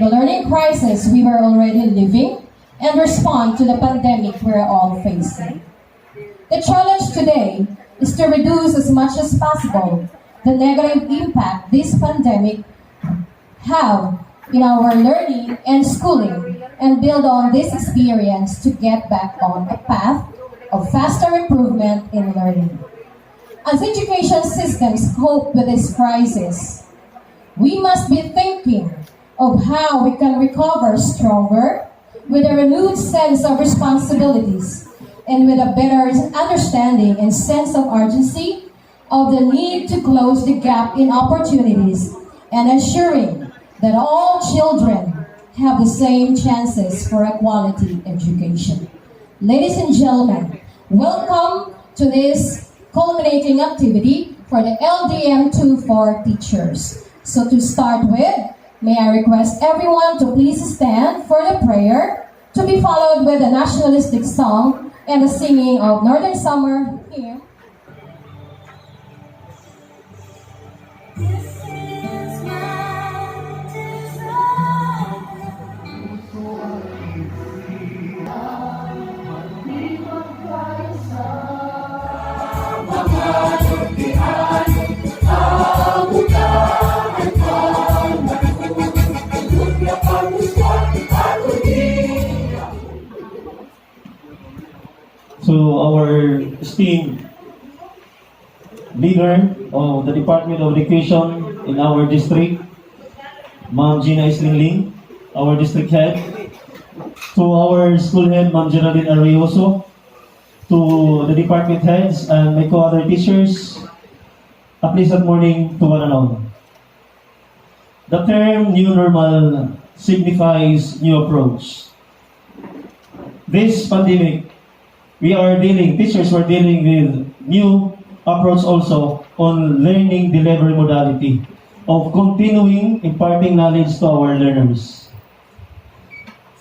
the learning crisis we were already living, and respond to the pandemic we're all facing. The challenge today is to reduce as much as possible the negative impact this pandemic have in our learning and schooling, and build on this experience to get back on a path of faster improvement in learning. As education systems cope with this crisis, we must be thinking of how we can recover stronger with a renewed sense of responsibilities and with a better understanding and sense of urgency of the need to close the gap in opportunities and ensuring that all children have the same chances for a quality education. Ladies and gentlemen, welcome to this culminating activity for the LDM2 for teachers. So to start with, may I request everyone to please stand for the prayer, to be followed with a nationalistic song and the singing of Northern Summer Hymn. So our esteemed leader of the Department of Education in our district, Ma'am Gina Islingling, our district head, to our school head, Ma'am Geraldine Arioso, to the department heads and my co-other teachers, a pleasant morning to one and all. The term new normal signifies new approach. This pandemic, teachers were dealing with new approach also on learning delivery modality of continuing imparting knowledge to our learners.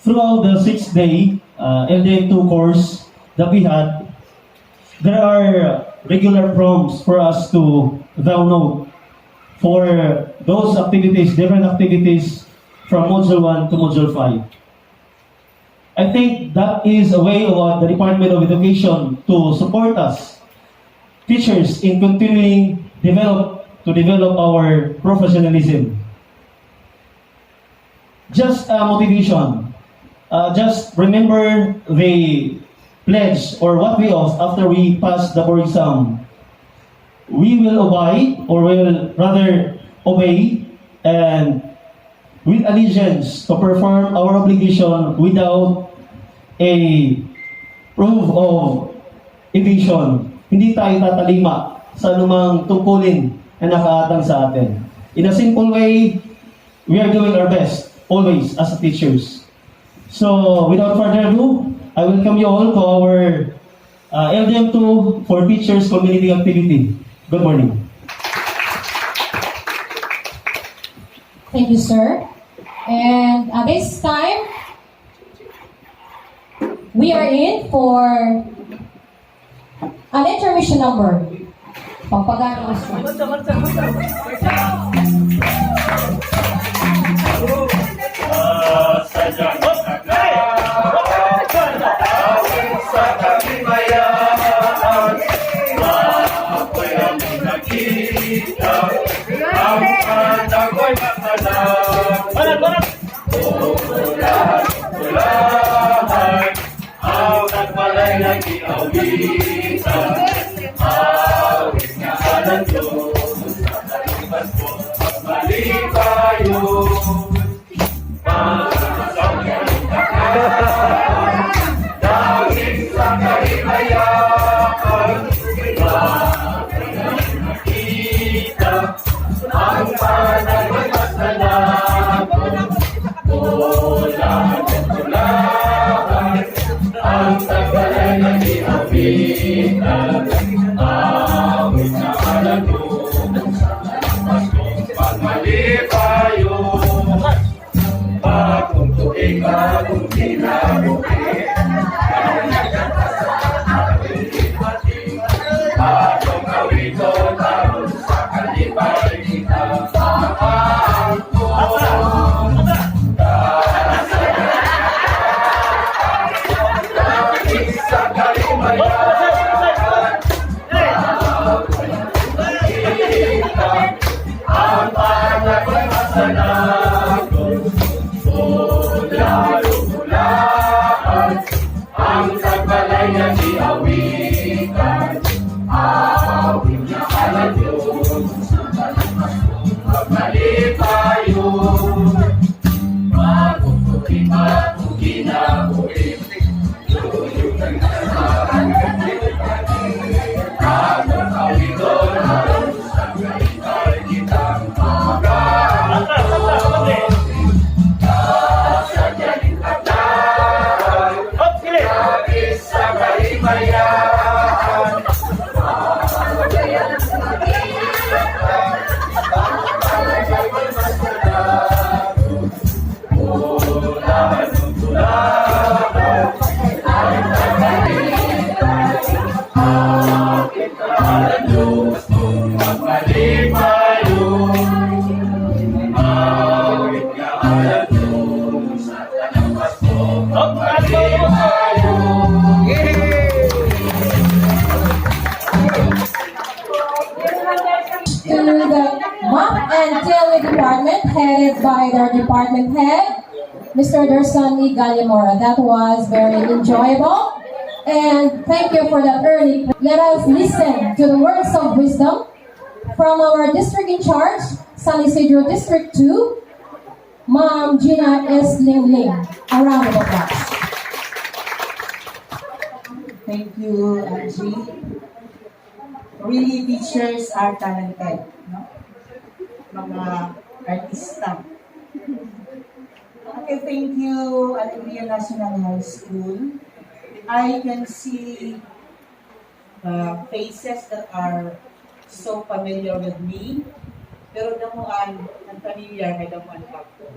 Throughout the 6-day LDM2 course that we had, there are regular prompts for us to download for those activities, different activities from Module 1 to Module 5. I think that is a way of the Department of Education to support us, teachers, in continuing to develop our professionalism. Just motivation. Just remember the pledge or what we oath after we pass the board exam. We will obey, or will rather obey, and with allegiance to perform our obligation without a proof of evasion. Hindi tayo tatalima sa anumang tungkulin na nakaatang sa atin. In a simple way, we are doing our best, always, as teachers. So, without further ado, I welcome you all to our LDM2 for Teachers Community Activity. Good morning. Thank you, sir. And at this time, we are in for an intermission number. Pampagano gusto. to the Math and Theory Department, headed by their department head, Mr. Dersani Gallimora. That was very enjoyable. And thank you for that early. Let us listen to the words of wisdom from our district in charge, San Isidro District 2, Ma'am Gina S. Ling. A round of applause. Thank you, Angie. Really, teachers are talented, no? Mga artista. Okay, thank you, Alegria National High School. I can see faces that are so familiar with me, pero damuan, ang familiar kay damuan pa ko.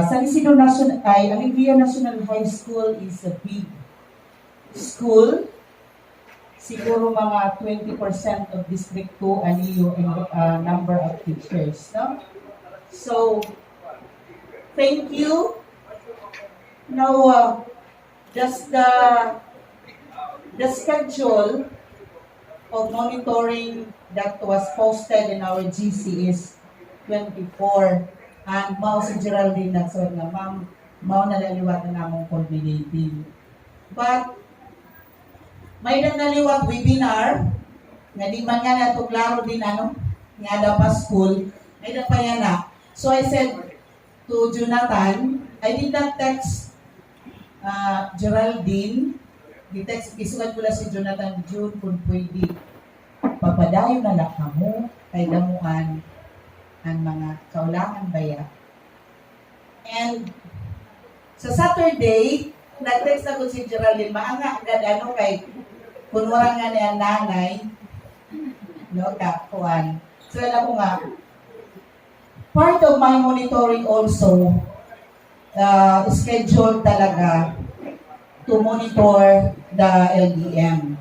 San Isidro Alegria National High School is a big school. Siguro mga 20% of District 2 aniyo in number of teachers, no? So, thank you. Now, just the schedule of monitoring that was posted in our GC is 24. And mao si Geraldine nagsawad nga, ma'am, mao nalaliwatan namong culminating. But, may naliwat webinar, nga di man nga nato klaro din nga dapat school, may pa yan na. So I said to Jonathan, I did not text Geraldine, isukan ko lang si Jonathan June kung pwede. Papadayo na lang mo kay damuan ang mga kaulangan baya. And sa Saturday, nag-text ako si Geraldine, maanga agad kay kung wala nga niya nanay, no, kakuan. So, alam ko nga, part of my monitoring also, scheduled talaga to monitor the LDM.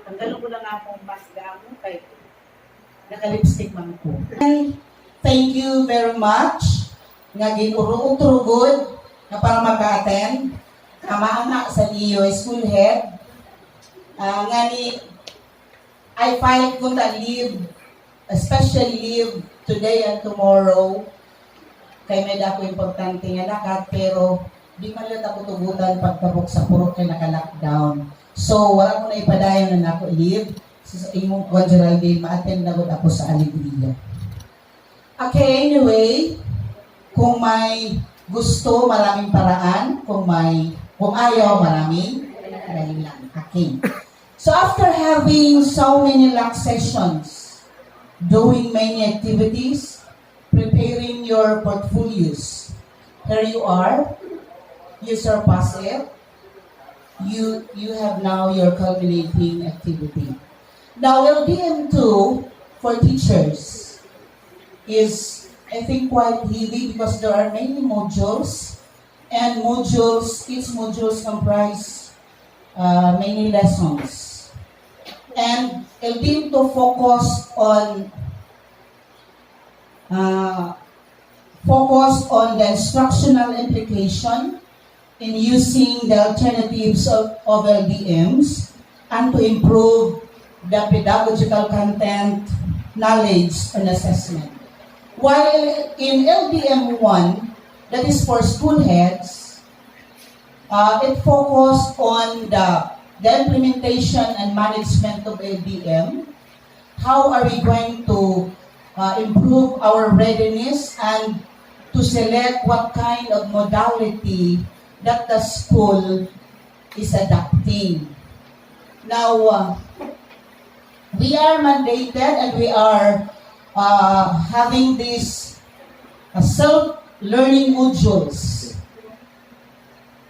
Tanggalon ko lang akong mask mo kay naka-lipstick man ko. Thank you very much. Nga ginurugod na para maka-attend. Kamaanga sa iyo, school head. I filed ko na leave, a special leave today and tomorrow. Kay may dako importante nga lakat, pero di man lang ako tugutan pagtabok sa puro kay naka-lockdown. So, wala ko na ipadayon na ako leave. Sa imong Juan Geraldine, ma-attend na ako sa Alegria. Okay, anyway, kung may gusto, maraming paraan. Kung ayaw, maraming lang. Okay. So after having so many lax sessions, doing many activities, preparing your portfolios, here you are, you surpass it, you have now your culminating activity. Now LDM2 for teachers is, I think, quite heavy because there are many modules, and each modules comprise many lessons. And LDM2 focus on the instructional implication in using the alternatives of LDMs and to improve the pedagogical content, knowledge, and assessment. While in LDM1, that is for school heads, it focused on the implementation and management of LDM. How are we going to improve our readiness and to select what kind of modality that the school is adopting. Now, we are mandated and we are having these self-learning modules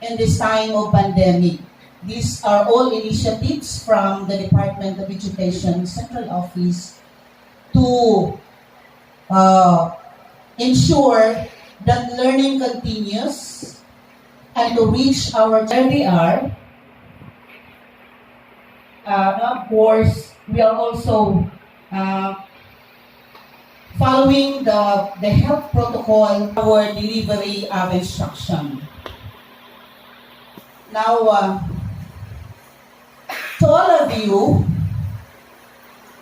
in this time of pandemic. These are all initiatives from the Department of Education Central Office to ensure that learning continues and to reach our LDR. Of course, we are also following the health protocol for delivery of instruction. Now, to all of you,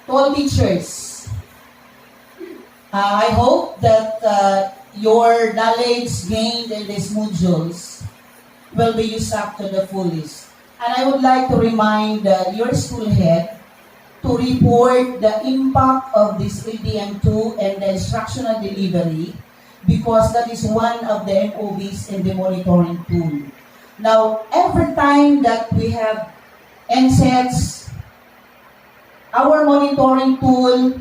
to all teachers, I hope that your knowledge gained in these modules will be used up to the fullest. And I would like to remind your school head to report the impact of this LDM2 and the instructional delivery because that is one of the MOBs in the monitoring tool. Now, every time that we have NSETs, our monitoring tool,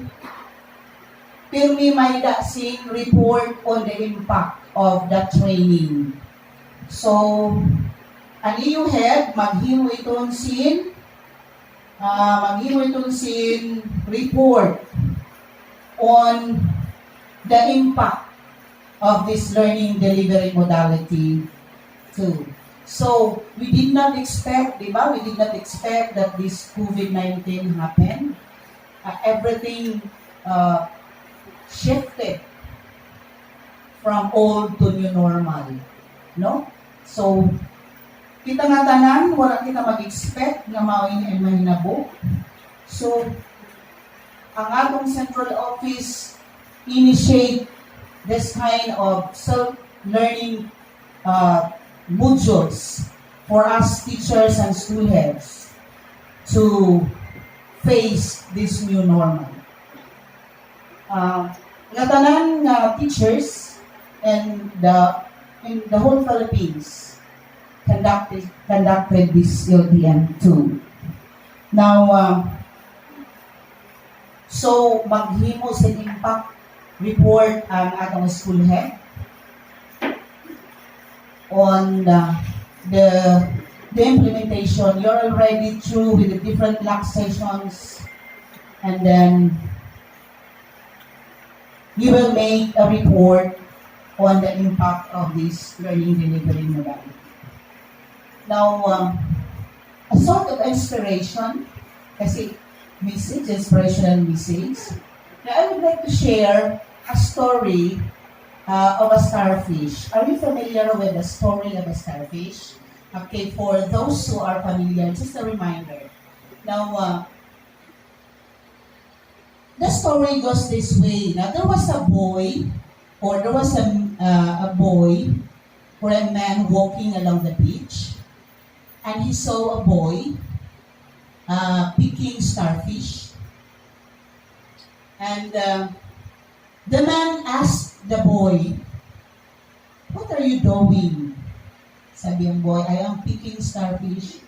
pirmi may dasin report on the impact of the training. So, ang iyong head, maghimo itong report on the impact of this learning delivery modality too. So, we did not expect, di ba? We did not expect that this COVID-19 happened. Everything shifted from old to new normal. No? So, kita nga tanan, wala kita mag-expect na mawin ay mahinabo. So, ang atong central office initiate this kind of self-learning modules for us teachers and school heads to face this new normal. Nga tanan teachers in the whole Philippines conducted this LDM2. Now, so maghimo sa impact report ang atong school head on the implementation. You're already through with the different sessions, and then you will make a report on the impact of this learning delivery modality. Now, a sort of inspiration, kasi inspirational message. Now, I would like to share a story of a starfish. Are you familiar with the story of a starfish? Okay, for those who are familiar, just a reminder. Now, the story goes this way. Now, there was a boy or a man walking along the beach, and he saw a boy picking starfish. And the man asked the boy, "What are you doing?" Sabi ang boy, "I am picking starfish,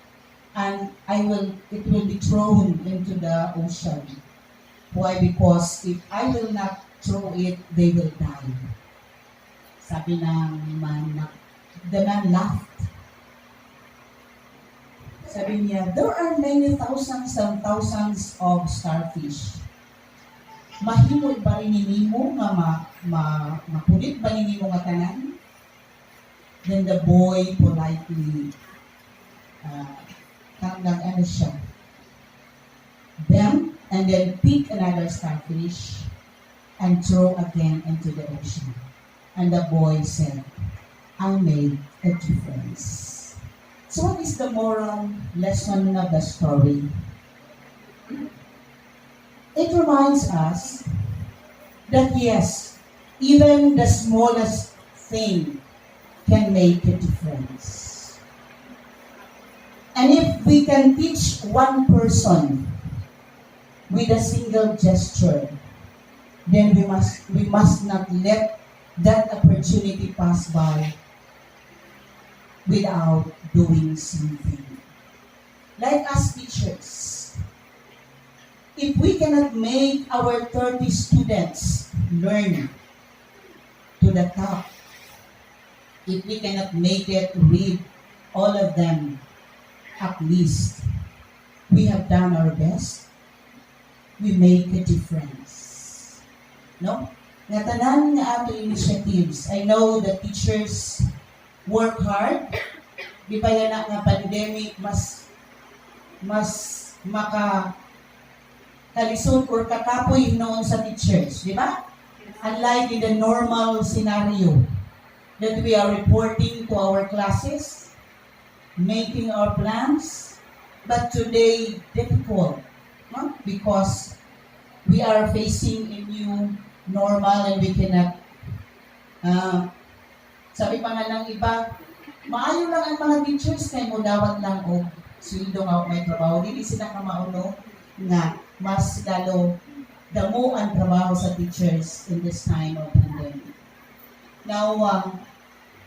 and it will be thrown into the ocean." Why? Because if I will not throw it, they will die. Sabi ng man, the man laughed. Sabi niya, "There are many thousands and thousands of starfish. Mahimod ba rin nimo nga mapulit ba rin nimo nga tanan?" Then the boy politely nag-ano siya. Then, and then pick another starfish and throw again into the ocean. And the boy said, "I made a difference." So what is the moral lesson of the story? It reminds us that yes, even the smallest thing can make a difference. And if we can teach one person with a single gesture, then we must not let that opportunity pass by without doing something. Like us teachers, if we cannot make our 30 students learn to the top, if we cannot make it read all of them, at least we have done our best. We make a difference. No? Nga tanan nga ato initiatives. I know the teachers work hard. Di pa yan nga pandemic mas kalisod or kakapoy noon sa teachers. Di ba? Unlike in the normal scenario that we are reporting to our classes, making our plans, but today difficult, no? Because we are facing a new normal and we cannot, sabi pa nga ng iba, maayo lang ang mga teachers kay mo dawat lang o sweldo nga may trabaho. Hindi sila kamauno nga mas lalo damo ang trabaho sa teachers in this time of pandemic. Now,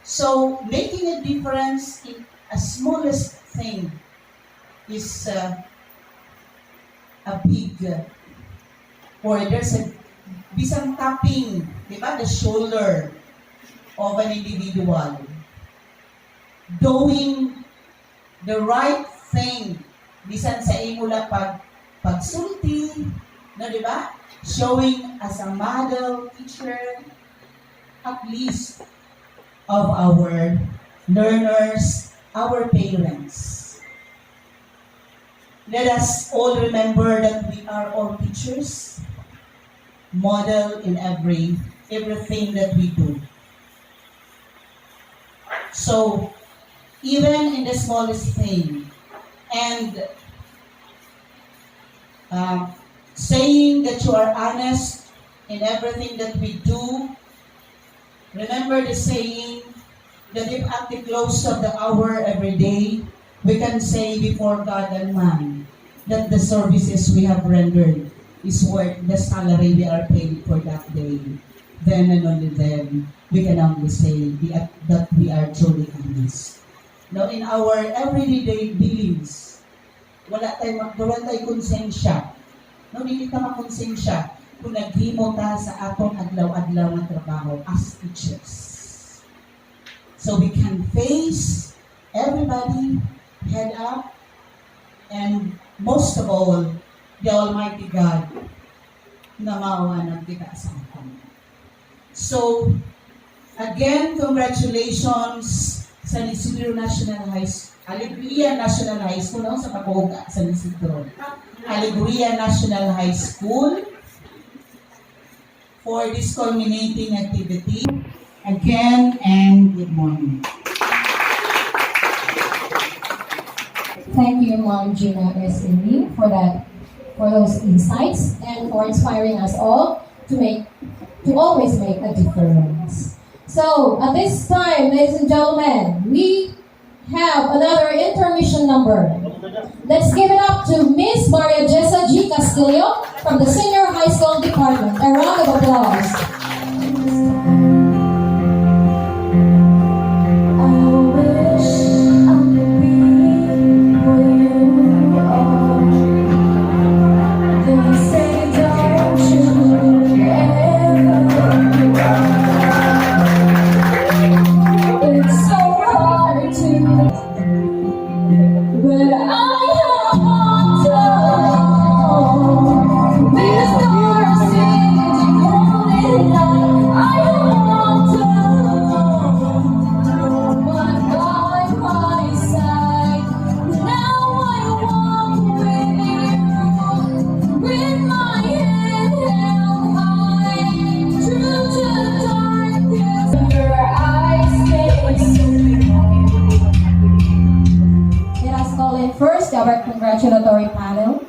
so making a difference in a smallest thing is a big, or there's a bisang tapping, di ba, the shoulder of an individual. Doing the right thing, bisan sa imo lang pagsulti, no, di ba? Showing as a model teacher, at least of our learners, our parents. Let us all remember that we are all teachers, model in everything that we do. So, even in the smallest thing, and saying that you are honest in everything that we do. Remember the saying that if at the close of the hour every day, we can say before God and man that the services we have rendered is worth the salary we are paid for that day. Then and only then, we can only say that we are truly honest. Now, in our everyday dealings, wala tayo konsensya. No, hindi ka makonsensya kung naghimo ta sa atong adlaw-adlaw na trabaho as teachers. So we can face everybody head up, and most of all, the Almighty God na maawanan kita sa atin. So, again, congratulations sa Isidro National High School, Alegria National High School, no? Sa Pagoga, sa Isidro. Alegria National High School for this culminating activity. Again, and good morning. Thank you, Ma'am Gina S. Lee, for those insights and for inspiring us all to always make a difference. So, at this time, ladies and gentlemen, we have another intermission number. Let's give it up to Miss Maria Jessa G. Castillo from the Senior High School Department. A round of applause. Our congratulatory panel.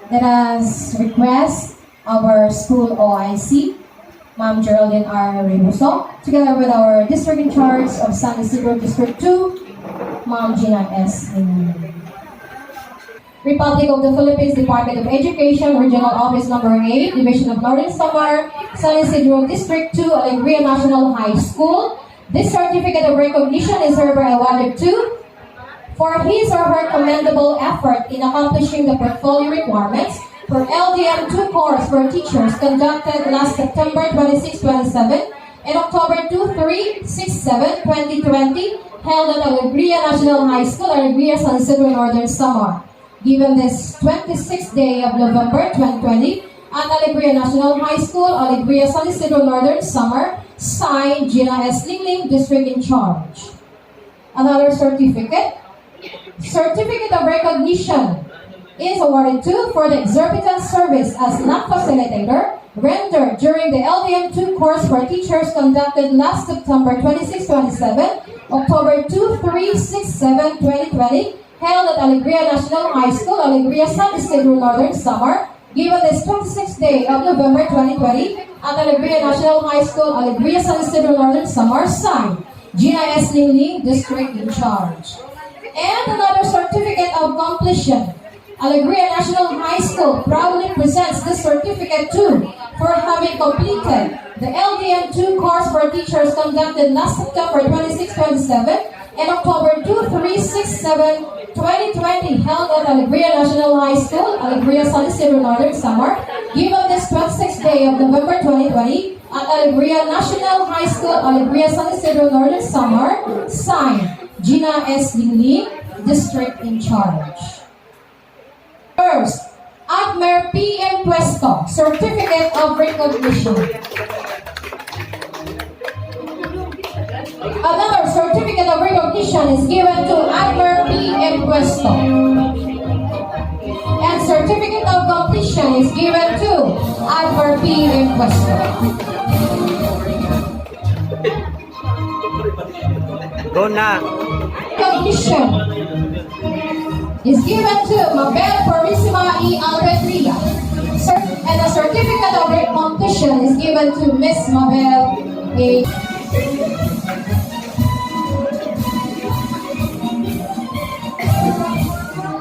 Let us request our school OIC, Ma'am Geraldine R. Reynoso, together with our district in charge of San Isidro District 2, Ma'am Gina S. Republic of the Philippines Department of Education, Regional Office Number 8, Division of Northern Samar, San Isidro District 2, Alegria National High School. This certificate of recognition is hereby awarded to for his or her commendable effort in accomplishing the portfolio requirements for LDM2 course for teachers conducted last September 26-27 and October 2-3-6-7, 2020, held at Alegria National High School, Alegria, San Isidro, Northern Samar. Given this 26th day of November 2020 at Alegria National High School, Alegria, San Isidro, Northern Samar, signed Gina S. Lingling, District in Charge. Another certificate of recognition is awarded to for the exorbitant service as lab facilitator rendered during the LDM2 course for teachers conducted last September 26-27, October 2-3-6-7, 2020, held at Alegria National High School, Alegria, San Isidro, Northern Samar, given this 26th day of November 2020 at Alegria National High School, Alegria, San Isidro, Northern Samar, signed Gina S. Lingling, District in Charge. And another certificate of completion. Alegria National High School proudly presents this certificate too for having completed the LDM2 course for teachers conducted last September 26-27 and October 2-3-6-7, 2020 held at Alegria National High School, Alegria, San Isidro, Northern Samar, given this 26th day of November 2020 at Alegria National High School, Alegria, San Isidro, Northern Samar, signed Gina S. Lingling, District in Charge. First, Admer P.M. Puesto, Certificate of Recognition. Another certificate of recognition is given to Admer P.M. Puesto. And certificate of completion is given to Admer P.M. Puesto. Go na! Recognition is given to Mabel Parissima E. Alegria. And a certificate of completion is given to Miss Mabel A.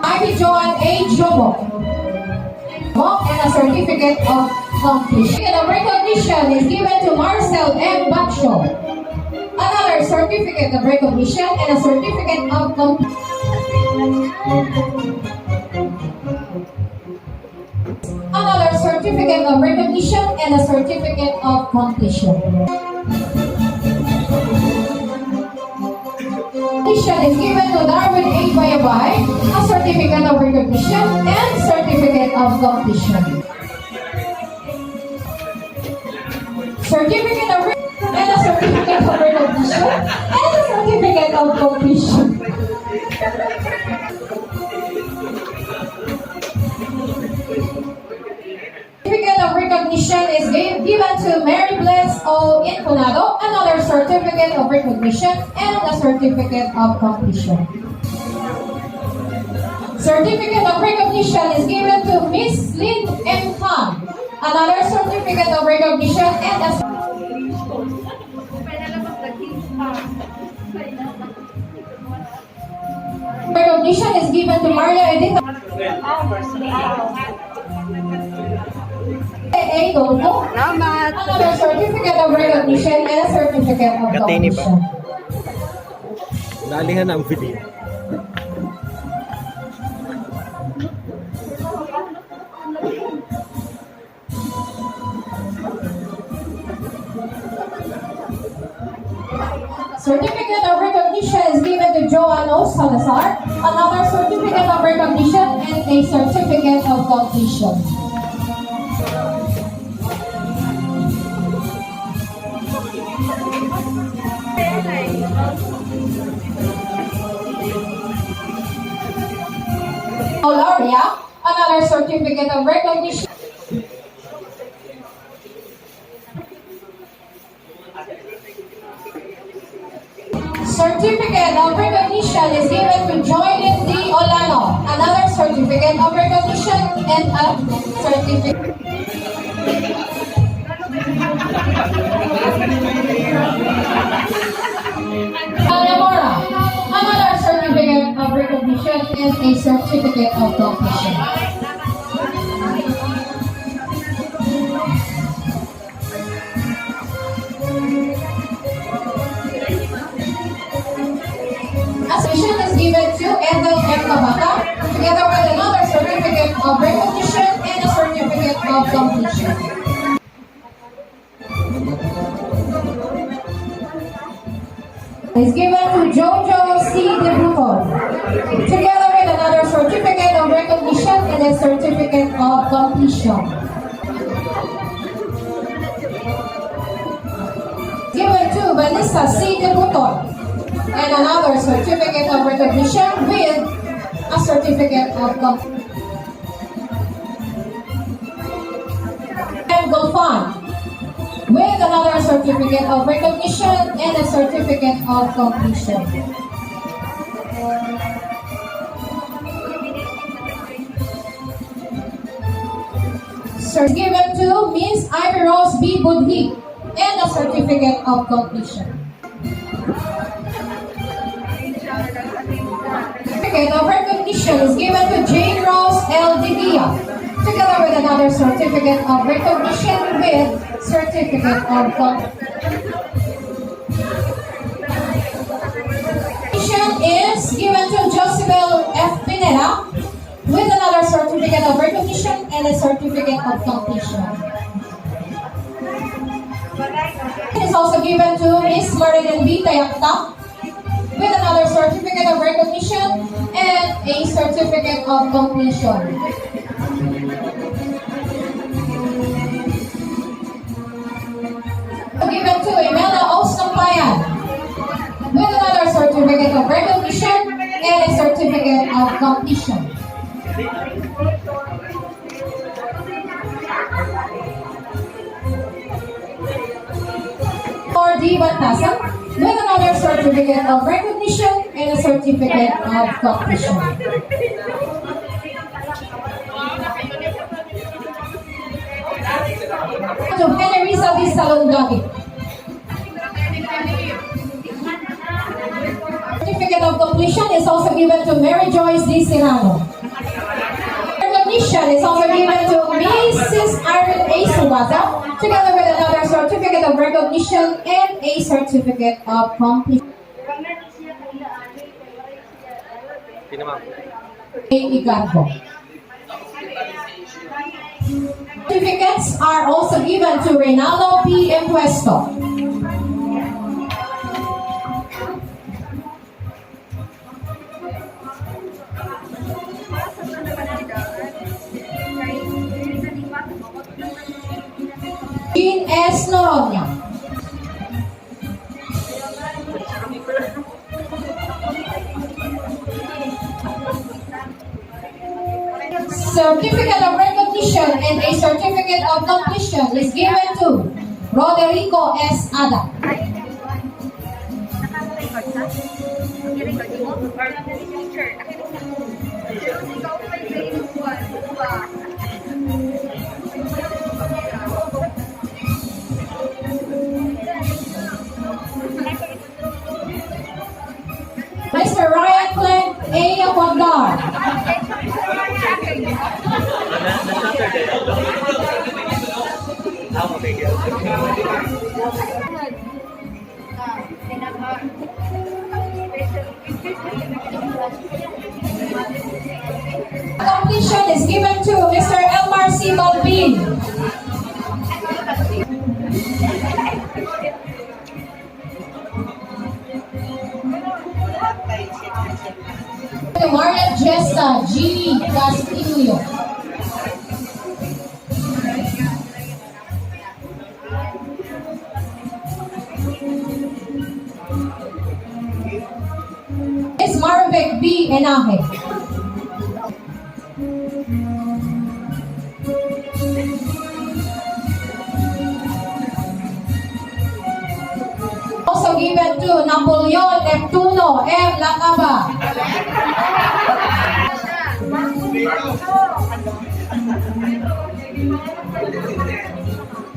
Ivy Joan A. Jomo. And a certificate of completion. Certificate of recognition is given to Marcel M. Bacho. Another certificate of recognition and a certificate of completion. Another certificate of recognition and a certificate of completion. Completion is given to Darwin A. Bayabay, a certificate of recognition and certificate of completion. Certificate of and a certificate of recognition and a certificate of completion. Certificate of recognition is given to Mary Bless O. Inconado, another certificate of recognition and a certificate of completion. Certificate of recognition is given to Miss Lynn M. Khan, another certificate of recognition and a recognition is given to Maria Edith A. Dolpo, another certificate of recognition and a certificate of Gatini ba? completion. Dalihan ang video. Certificate of recognition is given to Joanne O. Salazar, another certificate of recognition and a certificate of completion. Alegria, another certificate of recognition. Certificate of recognition is given to Joylyn D. Olano, another certificate of recognition and a certificate. Alamora, another certificate of recognition and a certificate of completion. Ascension is given to Ethel M. Kabata, together with another certificate of recognition and a certificate of completion. Is given to Jojo C. Debuton, together with another certificate of recognition and a certificate of completion. Given to Vanessa C. Debuton, and another certificate of recognition with a certificate of completion. And Golfan, with another certificate of recognition and a certificate of completion. given to Miss Ivy Rose B. Budhi and a certificate of completion. Certificate of recognition is given to Jane Rose LDM2 together with another certificate of recognition with certificate of completion is given to Josibel F. Pineda with another certificate of recognition and a certificate of completion. It is also given to Miss Marilyn B. Tayakta with another certificate of recognition and a certificate of completion. Given to Emela Ostampayan with another certificate of recognition and a certificate of completion. For D. Bantasan with another certificate of recognition and a certificate of completion. To Henrisa V. Salundagi. Certificate of completion is also given to Mary Joyce D. Serrano. Recognition is also given to Mrs. Irene A. Subata, together with another certificate of recognition and a certificate of completion. Certificates are also given to Reynaldo P. Impuesto. Jean S. Noronia. Certificate of recognition and a certificate of completion is given to Roderico S. Ada. Mr. Ryan Clegg A. Wagdar. Completion is given to Mr. Elmar C. Balbin. To Marian Jessa G. Castillo. Miss Marvick B. Enaje. Also given to Napoleon Neptuno M. Lacaba.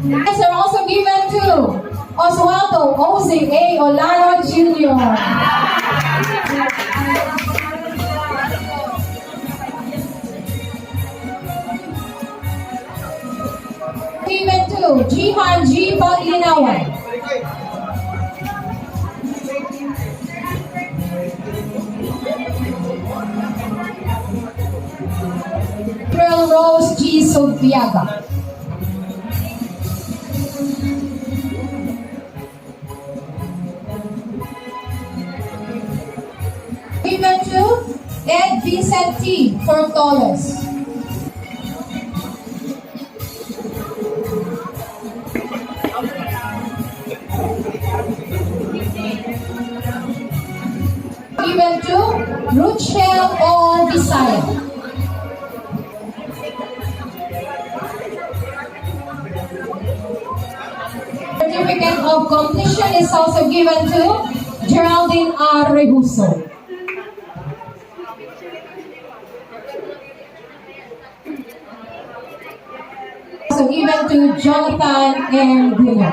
These are also given to Oswaldo Ozzy A. Olaro Jr. Given to Jihan G. Paglinawan. April Rose G. Sobiaga. Given to Ed Vincent T. Fortoles. Given to Ruchel O. Bisaya. Certificate of completion is also given to Geraldine R. Rehuso. intermission to Jonathan and Bruno.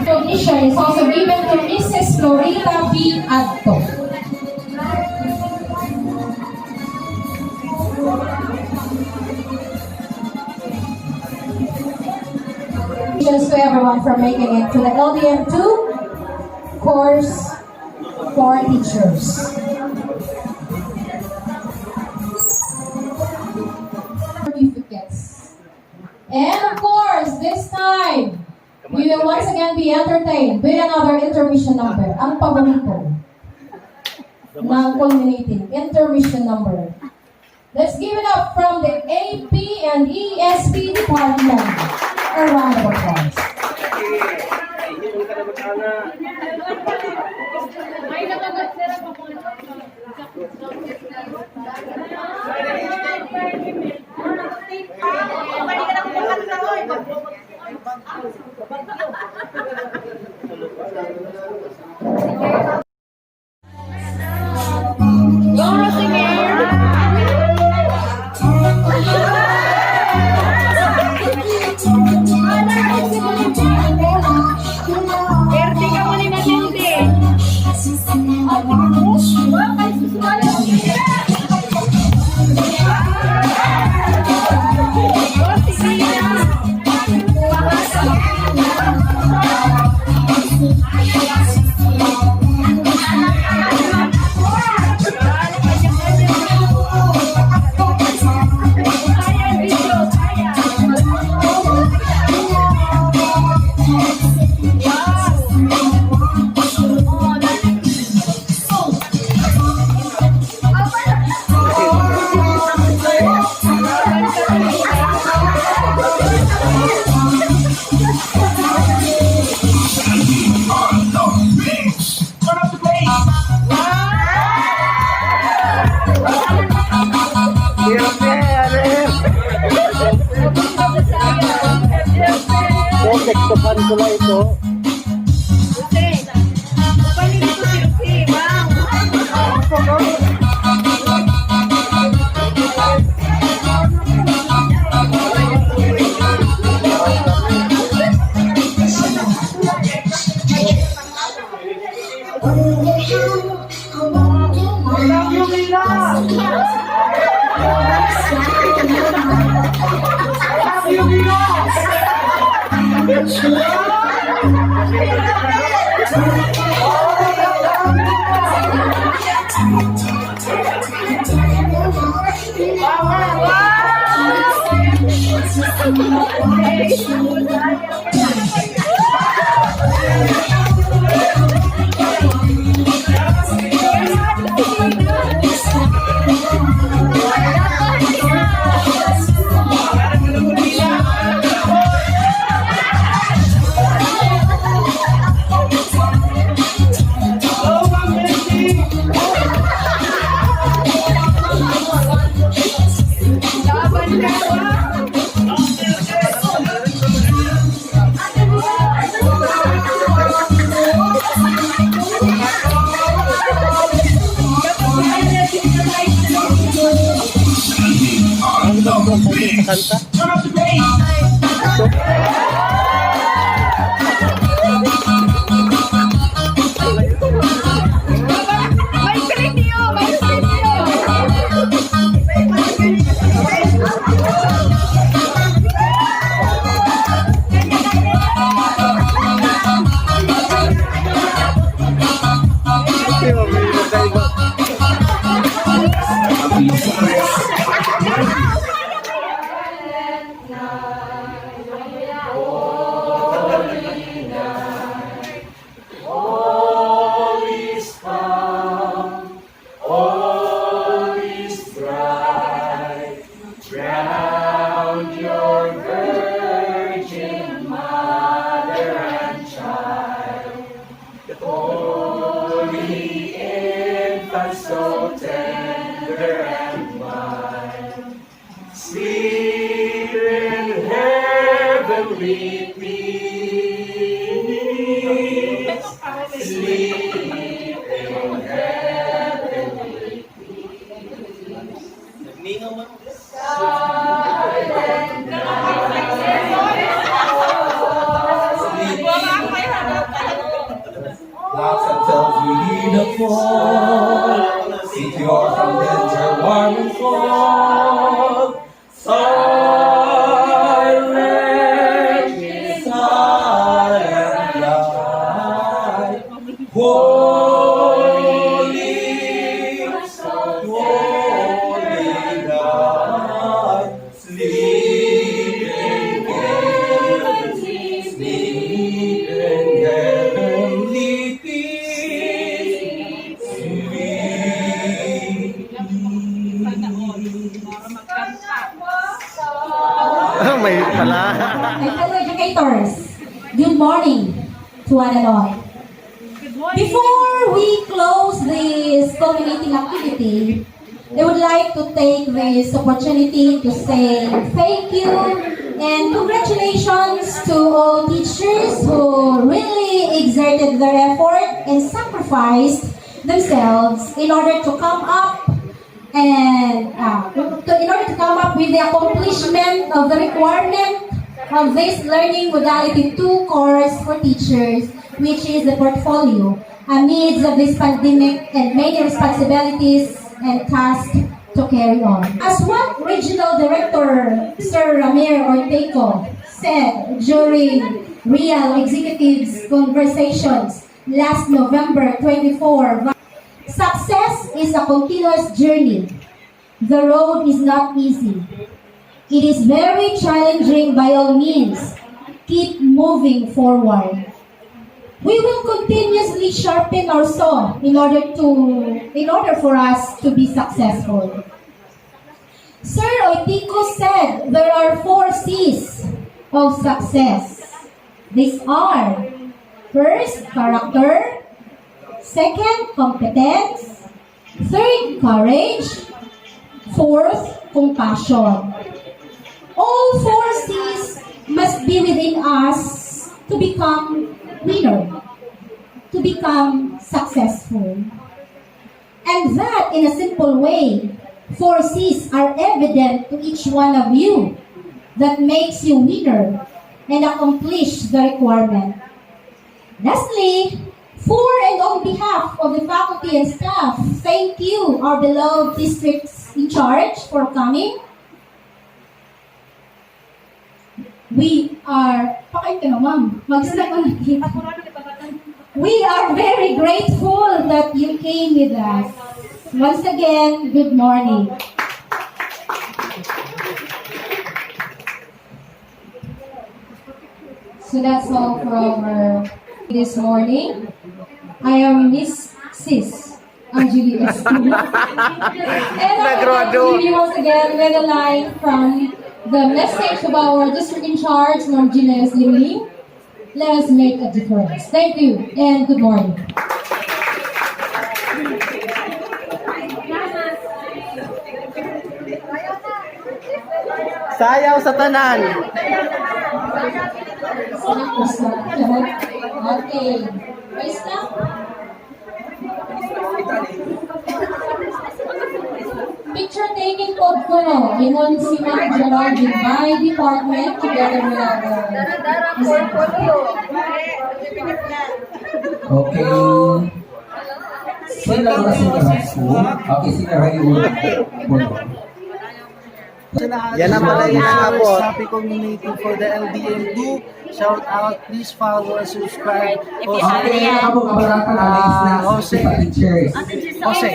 Recognition is also given to Mrs. Florita B. Adto. Congratulations to everyone for making it to the LDM2 course for teachers. Certificates. And of course, this time, we will once again be entertained with another intermission number. Ang paborito ng Culminating intermission number. Let's give it up from the AP and ESP department. A round of applause. Tektokan ko lang ito. Sleep in Hearts and tells we need a fall. Secure from danger, warm and cold. Silent, silent night. Holy, holy night. Sleep in peace, sleep in heavenly peace. May pala. My fellow educators, good morning to one and all. Before we close this culminating activity, I would like to take this opportunity to say thank you and congratulations to all teachers who really exerted their effort and sacrificed themselves in order to come up with the accomplishment of the requirement of this learning modality 2 course for teachers, which is the portfolio, amidst of this pandemic and many responsibilities and tasks to carry on. As what Regional Director Sir Ramir Orteco said during Real Executives Conversations last November 24, success is a continuous journey. The road is not easy. It is very challenging by all means. Keep moving forward. We will continuously sharpen our saw in order for us to be successful. Sir Oitico said there are 4 C's of success. These are: first, character; second, competence; third, courage; fourth, compassion. All 4 C's must be within us to become winner, to become successful. And that, in a simple way, 4 C's are evident to each one of you that makes you winner and accomplish the requirement. Lastly, for and on behalf of the faculty and staff, thank you, our beloved districts in charge, for coming. We are, we are very grateful that you came with us. Once again, good morning. So that's all for our this morning. I am Miss Sis Angeli Espino. And I would like to give you once again with a line from the message of our district in charge, Ma'am Gina Ling. Let us make a difference. Thank you and good morning. Sayaw sa tanan. Okay. Please stop. Picture taking po ko, no? Ingon si Ma'am Geraldine by department together with our Okay. Sino na senior high school? Okay, senior high school. Yan ang pala yung nakapot. Happy Culminating for the LDM2. Shout out, please follow and subscribe. Okay, nakabukabaratan ang next na Jose. teachers. Jose.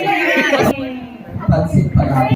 Pansit pa